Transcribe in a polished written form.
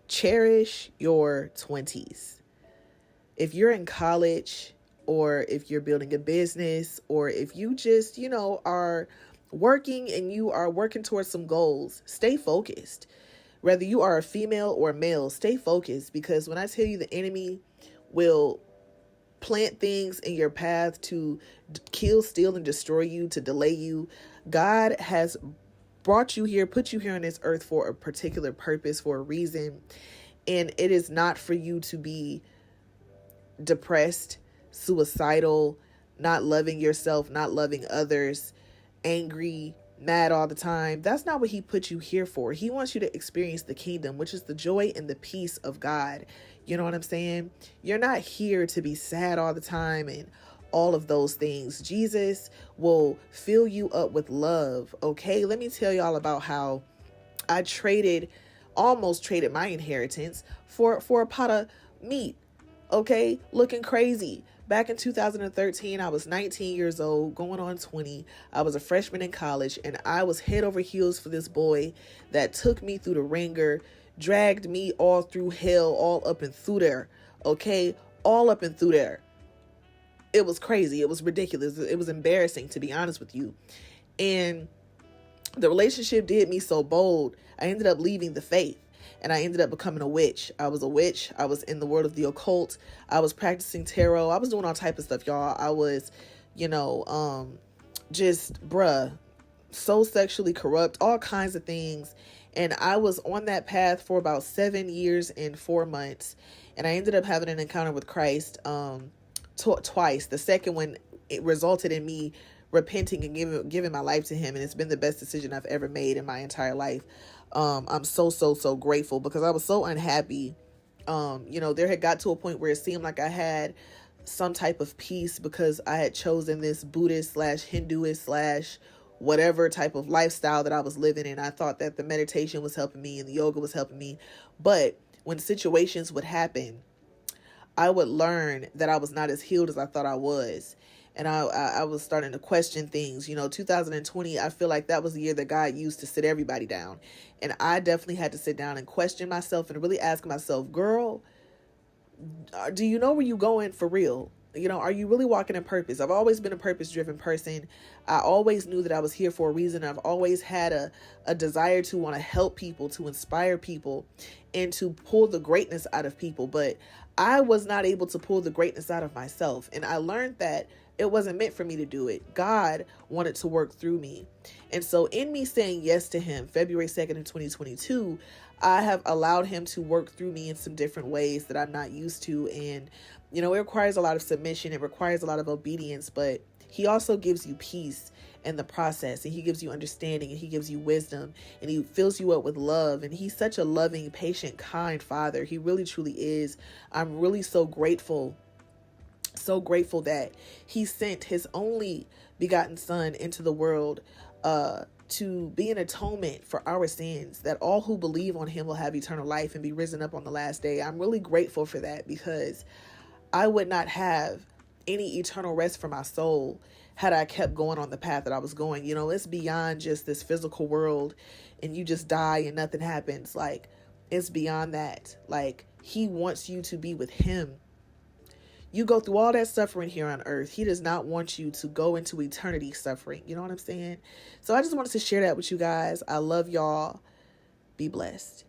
cherish your 20s. If you're in college, or if you're building a business, or if you just, are working and you are working towards some goals, stay focused. Whether you are a female or a male, stay focused, because when I tell you the enemy will plant things in your path to kill, steal, and destroy you, to delay you, God has brought you here, put you here on this earth for a particular purpose, for a reason. And it is not for you to be depressed, suicidal, not loving yourself, not loving others, angry, mad all the time. That's not what he put you here for. He wants you to experience the kingdom, which is the joy and the peace of God. You know what I'm saying? You're not here to be sad all the time and all of those things. Jesus will fill you up with love. Okay, let me tell y'all about how I almost traded my inheritance for a pot of meat. Okay, looking crazy. Back in 2013, I was 19 years old, going on 20. I was a freshman in college, and I was head over heels for this boy that took me through the ringer, dragged me all through hell, all up and through there. Okay, all up and through there. It was crazy. It was ridiculous. It was embarrassing, to be honest with you. And the relationship did me so bold, I ended up leaving the faith. And I ended up becoming a witch. I was a witch. I was in the world of the occult. I was practicing tarot. I was doing all type of stuff, y'all. I was, just, so sexually corrupt, all kinds of things. And I was on that path for about 7 years and 4 months. And I ended up having an encounter with Christ twice. The second one, it resulted in me repenting and giving my life to him. And it's been the best decision I've ever made in my entire life. I'm so grateful, because I was so unhappy. There had got to a point where it seemed like I had some type of peace because I had chosen this Buddhist / Hinduist / whatever type of lifestyle that I was living in. I thought that the meditation was helping me and the yoga was helping me. But when situations would happen, I would learn that I was not as healed as I thought I was. And I was starting to question things. 2020, I feel like that was the year that God used to sit everybody down. And I definitely had to sit down and question myself and really ask myself, girl, do you know where you're going for real? Are you really walking in purpose? I've always been a purpose-driven person. I always knew that I was here for a reason. I've always had a desire to want to help people, to inspire people, and to pull the greatness out of people. But I was not able to pull the greatness out of myself. And I learned that it wasn't meant for me to do it. God wanted to work through me. And so in me saying yes to him, February 2nd of 2022, I have allowed him to work through me in some different ways that I'm not used to. And, it requires a lot of submission. It requires a lot of obedience, but he also gives you peace in the process, and he gives you understanding, and he gives you wisdom, and he fills you up with love. And he's such a loving, patient, kind father. He really, truly is. I'm really so grateful that he sent his only begotten son into the world to be an atonement for our sins, that all who believe on him will have eternal life and be risen up on the last day. I'm really grateful for that, because I would not have any eternal rest for my soul had I kept going on the path that I was going. It's beyond just this physical world and you just die and nothing happens. Like, it's beyond that. Like, he wants you to be with him. You go through all that suffering here on earth. He does not want you to go into eternity suffering. You know what I'm saying? So I just wanted to share that with you guys. I love y'all. Be blessed.